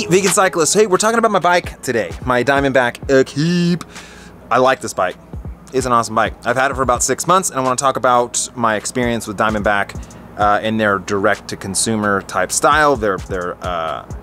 Vegan cyclist, hey, we're talking about my bike today, my Diamondback Equipe. I like this bike. It's an awesome bike. I've had it for about 6 months, and I want to talk about my experience with Diamondback in their direct-to-consumer type style, their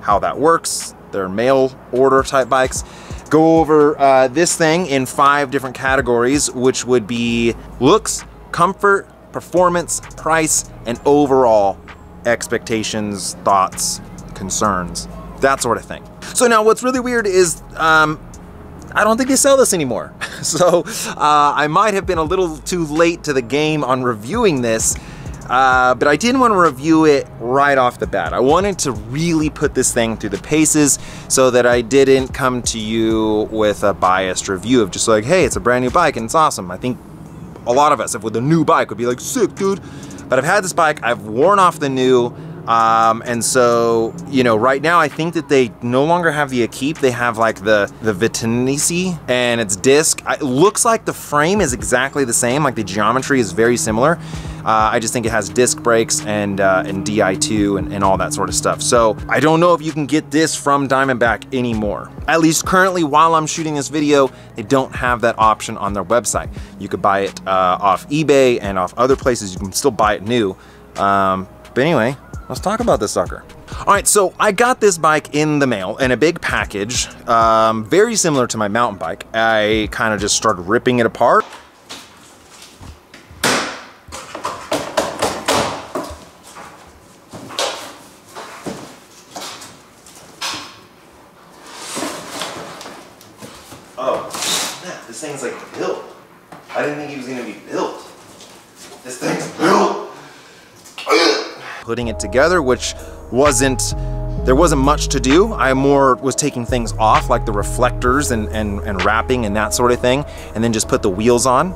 how that works, their mail order type bikes. Go over this thing in 5 different categories, which would be looks, comfort, performance, price, and overall expectations, thoughts, concerns, that sort of thing. So now what's really weird is I don't think they sell this anymore. So I might have been a little too late to the game on reviewing this, but I didn't want to review it right off the bat. I wanted to really put this thing through the paces so that I didn't come to you with a biased review of just like, hey, it's a brand new bike and it's awesome. I think a lot of us, if with a new bike, would be like, sick, dude. But I've had this bike, I've worn off the new, and so, you know, right now I think that they no longer have the Equipe. They have like the Untitled, and it's disc. It looks like the frame is exactly the same, like the geometry is very similar. I just think it has disc brakes and Di2 and all that sort of stuff. So I don't know if you can get this from Diamondback anymore. At least currently, while I'm shooting this video, they don't have that option on their website. You could buy it off eBay and off other places. You can still buy it new. But anyway, let's talk about this sucker. All right, so I got this bike in the mail in a big package, very similar to my mountain bike. I kind of just started ripping it apart. Oh, snap, this thing's like built. I didn't think he was gonna be built. This thing's built. Putting it together, which there wasn't much to do. I more was taking things off, like the reflectors and wrapping and that sort of thing, and then just put the wheels on.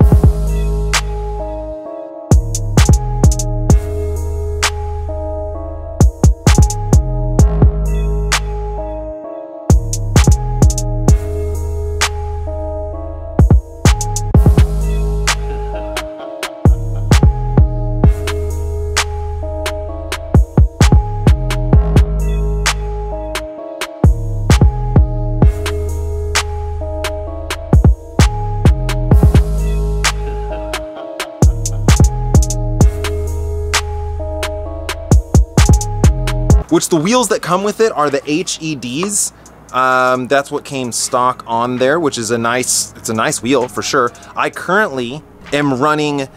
Which the wheels that come with it are the HEDs. That's what came stock on there, which is it's a nice wheel for sure. I currently am running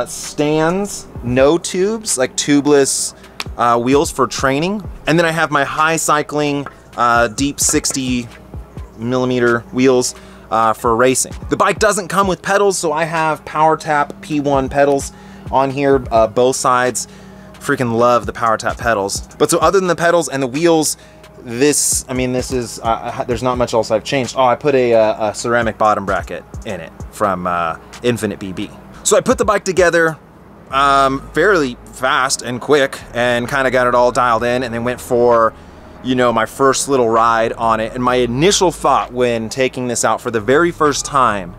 stands, no tubes, like tubeless wheels for training. And then I have my high cycling deep 60mm wheels for racing. The bike doesn't come with pedals, so I have PowerTap P1 pedals on here, both sides. Freaking love the PowerTap pedals. But so other than the pedals and the wheels, this is, there's not much else I've changed. Oh, I put a ceramic bottom bracket in it from Infinite BB. So I put the bike together fairly fast and quick and kind of got it all dialed in, and then went for, you know, my first little ride on it. And my initial thought when taking this out for the very first time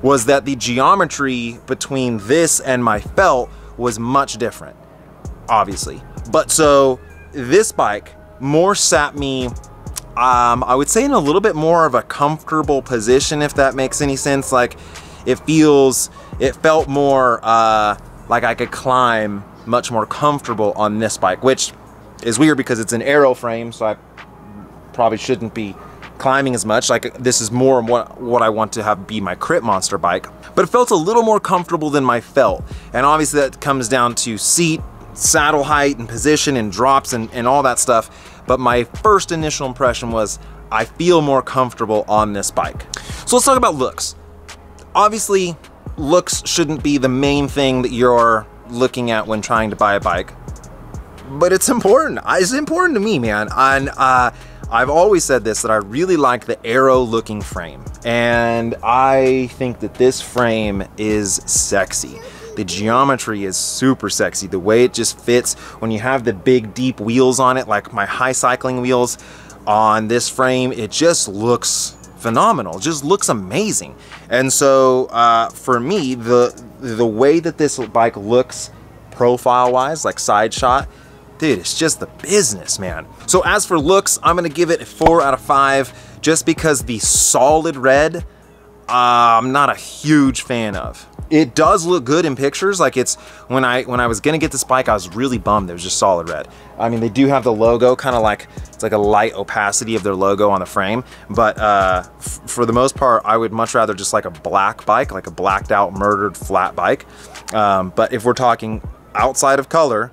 was that the geometry between this and my felt was much different. Obviously. But so this bike more sat me, I would say, in a little bit more of a comfortable position, if that makes any sense. Like it felt more like I could climb much more comfortable on this bike, which is weird because it's an aero frame, so I probably shouldn't be climbing as much. Like this is more what I want to have be my Crit Monster bike. But it felt a little more comfortable than my felt. And obviously that comes down to seat, saddle height and position and drops and all that stuff. But my first initial impression was I feel more comfortable on this bike. So let's talk about looks. Obviously, looks shouldn't be the main thing that you're looking at when trying to buy a bike, but it's important. It's important to me, man. And I've always said this, that I really like the aero looking frame, and I think that this frame is sexy. The geometry is super sexy. The way it just fits when you have the big deep wheels on it, like my high cycling wheels on this frame, it just looks phenomenal. It just looks amazing. And so for me, the way that this bike looks profile wise, like side shot, dude, it's just the business, man. So as for looks, I'm gonna give it a 4 out of 5, just because the solid red, I'm not a huge fan of. It does look good in pictures. Like it's, when I was gonna get this bike, I was really bummed it was just solid red. I mean, they do have the logo, kind of like, it's like a light opacity of their logo on the frame. But for the most part, I would much rather just like a black bike, like a blacked out, murdered flat bike. But if we're talking outside of color,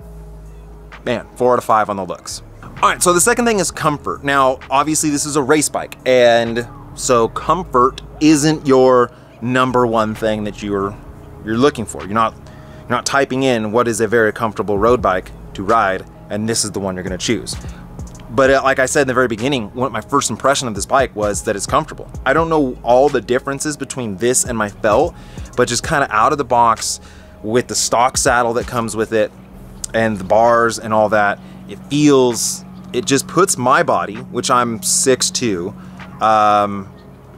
man, 4 out of 5 on the looks. All right, so the second thing is comfort. Now, obviously this is a race bike, and so comfort isn't your number one thing that you're looking for. You're not typing in what is a very comfortable road bike to ride, and this is the one you're gonna choose. But like I said in the very beginning, my first impression of this bike was that it's comfortable. I don't know all the differences between this and my Felt, but just kind of out of the box with the stock saddle that comes with it and the bars and all that, it just puts my body, which I'm 6'2",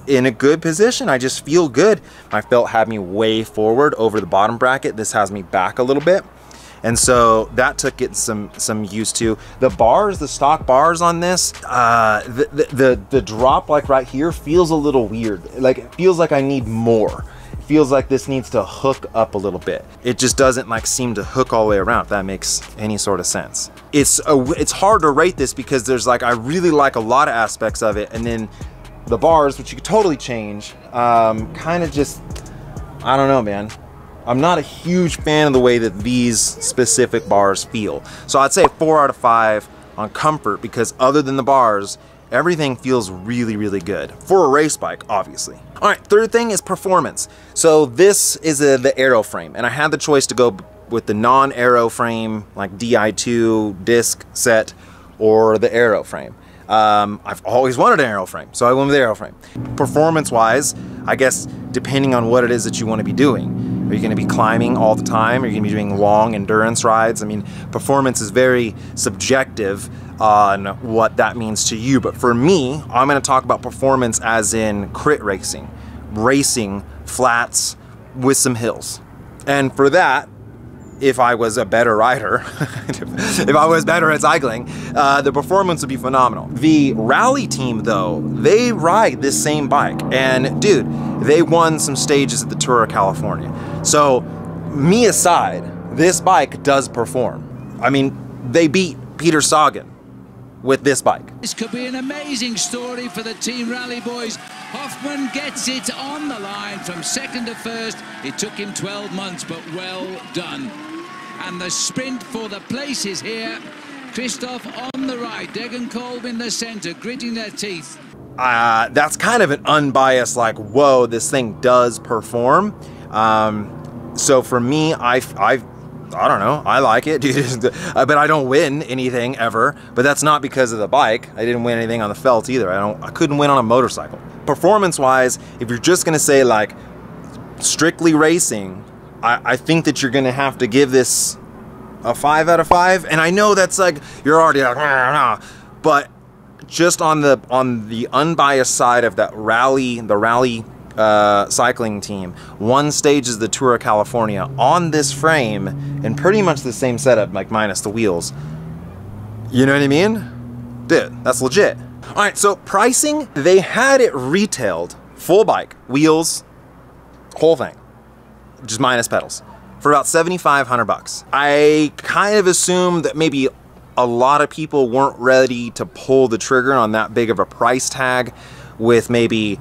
in a good position. I just feel good. My Felt had me way forward over the bottom bracket. This has me back a little bit. And so that took getting some used to. The bars, the stock bars on this, the drop like right here feels a little weird. Like it feels like I need more. It feels like this needs to hook up a little bit. It just doesn't like seem to hook all the way around, if that makes any sort of sense. It's hard to rate this because there's like, I really like a lot of aspects of it, and then the bars, which you could totally change, kind of just, I don't know, man. I'm not a huge fan of the way that these specific bars feel. So I'd say 4 out of 5 on comfort, because other than the bars, everything feels really, really good. For a race bike, obviously. All right, third thing is performance. So this is the aero frame, and I had the choice to go with the non-aero frame, like Di2 disc set, or the aero frame. I've always wanted an aero frame, so I went with the aero frame. Performance-wise, I guess depending on what it is that you want to be doing. Are you going to be climbing all the time? Are you going to be doing long endurance rides? I mean, performance is very subjective on what that means to you, but for me, I'm going to talk about performance as in crit racing, racing flats with some hills. And for that, if I was a better rider, if I was better at cycling, the performance would be phenomenal. The rally team though, they ride this same bike, and dude, they won some stages at the Tour of California. So me aside, this bike does perform. I mean, they beat Peter Sagan with this bike. This could be an amazing story for the Team Rally boys. Hoffman gets it on the line from second to first. It took him 12 months, but well done. And the sprint for the place is here. Christoph on the right, Degenkolb in the center, gritting their teeth. That's kind of an unbiased, like, whoa, this thing does perform. So for me, I don't know, I like it, dude. But I don't win anything ever. But that's not because of the bike. I didn't win anything on the Felt either. I couldn't win on a motorcycle. Performance-wise, if you're just gonna say like strictly racing, I think that you're gonna have to give this a 5 out of 5. And I know that's like, you're already like, nah, but just on the unbiased side of that rally, the rally cycling team, won stages of the Tour of California on this frame and pretty much the same setup, like minus the wheels. You know what I mean? Dude, that's legit. All right, so pricing, they had it retailed, full bike, wheels, whole thing, just minus pedals, for about 7,500 bucks. I kind of assumed that maybe a lot of people weren't ready to pull the trigger on that big of a price tag, with maybe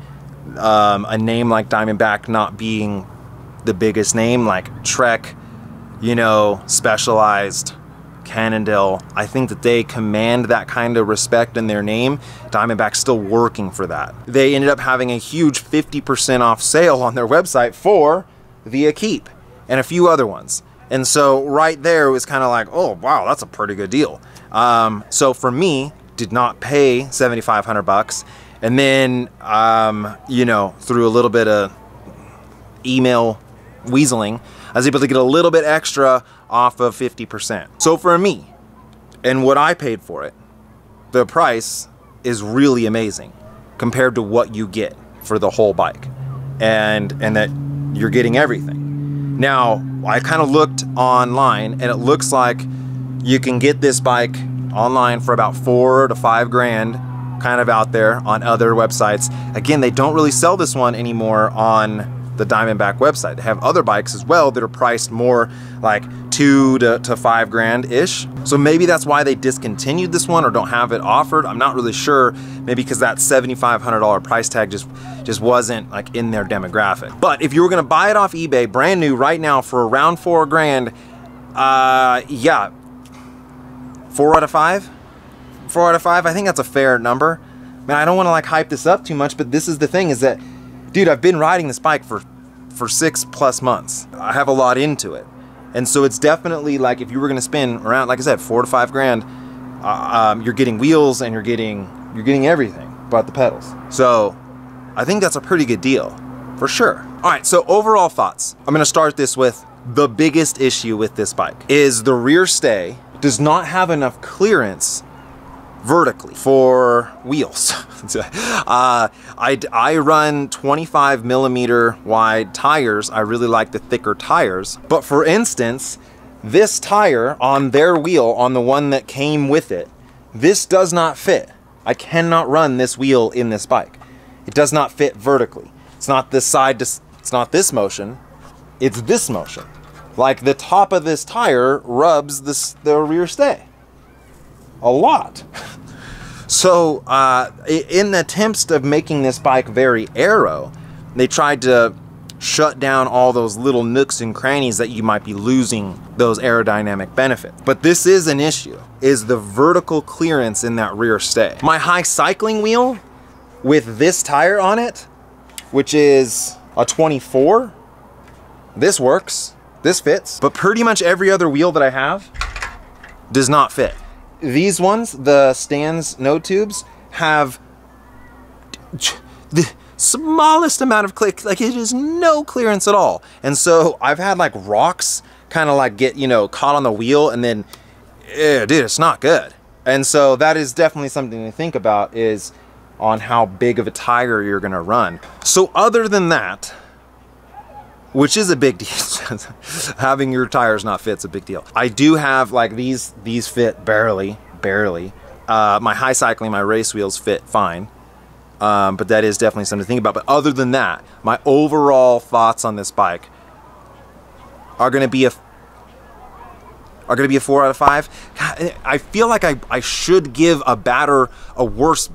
a name like Diamondback not being the biggest name, like Trek, you know, Specialized, Cannondale. I think that they command that kind of respect in their name. Diamondback's still working for that. They ended up having a huge 50% off sale on their website for the Equipe and a few other ones. And so right there it was kind of like, oh wow, that's a pretty good deal. So for me, did not pay 7,500 bucks. And then, you know, through a little bit of email weaseling, I was able to get a little bit extra off of 50%. So for me, and what I paid for it, the price is really amazing compared to what you get for the whole bike. And that you're getting everything. Now, I kind of looked online, and it looks like You can get this bike online for about $4 to $5 grand, kind of out there on other websites. Again, they don't really sell this one anymore on the Diamondback website. They have other bikes as well that are priced more like $2 to $5 grand-ish. So maybe that's why they discontinued this one or don't have it offered. I'm not really sure. Maybe because that $7,500 price tag just wasn't like in their demographic. But if you were gonna buy it off eBay, brand new right now for around $4 grand, yeah, 4 out of 5? 4 out of 5, I think that's a fair number. Man, I don't wanna like hype this up too much, but this is the thing is that, dude, I've been riding this bike for 6+ months. I have a lot into it. And so it's definitely like if you were gonna spend around, like I said, 4 to 5 grand, you're getting wheels and you're getting everything but the pedals. So I think that's a pretty good deal, for sure. All right, so overall thoughts. I'm gonna start this with the biggest issue with this bike is the rear stay does not have enough clearance vertically for wheels. I run 25 millimeter wide tires. I really like the thicker tires. But for instance, this tire on their wheel, on the one that came with it, this does not fit. I cannot run this wheel in this bike. It does not fit vertically. It's not this side, it's not this motion, it's this motion. Like the top of this tire rubs the rear stay a lot. So in the attempts of making this bike very aero, they tried to shut down all those little nooks and crannies that you might be losing those aerodynamic benefits. But this is an issue, is the vertical clearance in that rear stay. My high cycling wheel with this tire on it, which is a 24, this works, this fits, but pretty much every other wheel that I have does not fit. These ones, the Stan's node tubes, have the smallest amount of click, like it is no clearance at all. And so I've had like rocks kind of like get, you know, caught on the wheel and then, dude, it's not good. And so that is definitely something to think about, is on how big of a tire you're gonna run. So other than that, which is a big deal, having your tires not fit's a big deal. I do have like these fit barely. My high cycling, my race wheels fit fine. But that is definitely something to think about. But other than that, my overall thoughts on this bike are gonna be a 4 out of 5. God, I feel like I should give a worse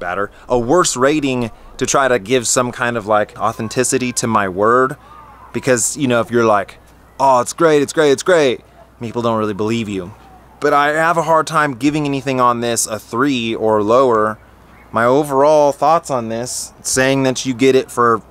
rating to try to give some kind of like authenticity to my word. Because, you know, if you're like, oh, it's great, people don't really believe you. But I have a hard time giving anything on this a 3 or lower. My overall thoughts on this, saying that you get it for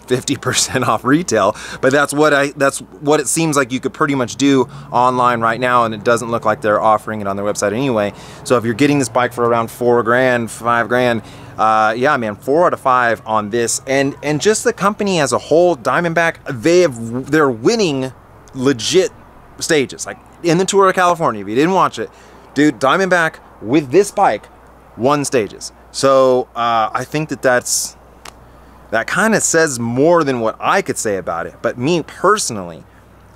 50% off retail, but that's what it seems like you could pretty much do online right now, and it doesn't look like they're offering it on their website anyway. So if you're getting this bike for around 4 grand, 5 grand, yeah, man, 4 out of 5 on this. And just the company as a whole, Diamondback, they're winning legit stages. Like in the Tour of California, if you didn't watch it, dude, Diamondback with this bike won stages. So I think that kind of says more than what I could say about it. But me personally,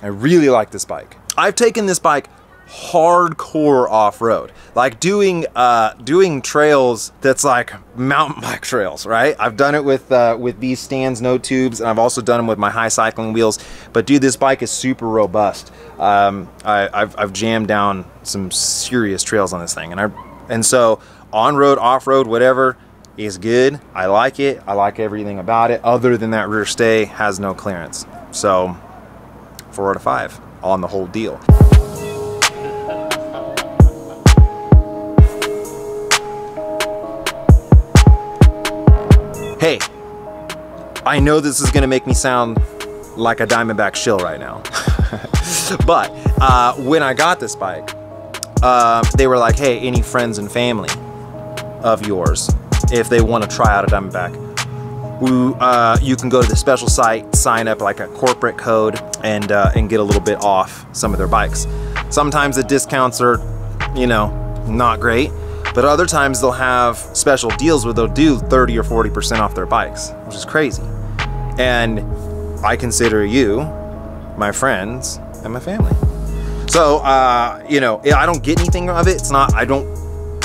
I really like this bike. I've taken this bike hardcore off-road, like doing trails that's like mountain bike trails, right? I've done it with these Stan's node tubes, and I've also done them with my high cycling wheels. But dude, this bike is super robust. I've jammed down some serious trails on this thing, and so on-road, off-road, whatever is good. I like it. I like everything about it, other than that rear stay has no clearance. So 4 out of 5 on the whole deal. Hey, I know this is gonna make me sound like a Diamondback shill right now. But when I got this bike, they were like, hey, any friends and family of yours, if they want to try out a Diamondback, you can go to the special site, sign up like a corporate code, and get a little bit off some of their bikes. Sometimes the discounts are, you know, not great, but other times they'll have special deals where they'll do 30 or 40% off their bikes, which is crazy. And I consider you my friends and my family. So, you know, I don't get anything of it. It's not,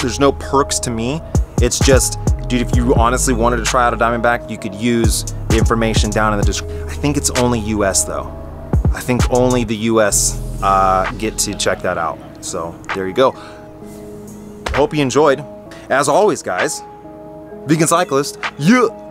there's no perks to me. It's just, dude, if you honestly wanted to try out a Diamondback, you could use the information down in the description. I think it's only US though. I think only the US get to check that out. So there you go. Hope you enjoyed. As always, guys, Vegan Cyclist, yeah.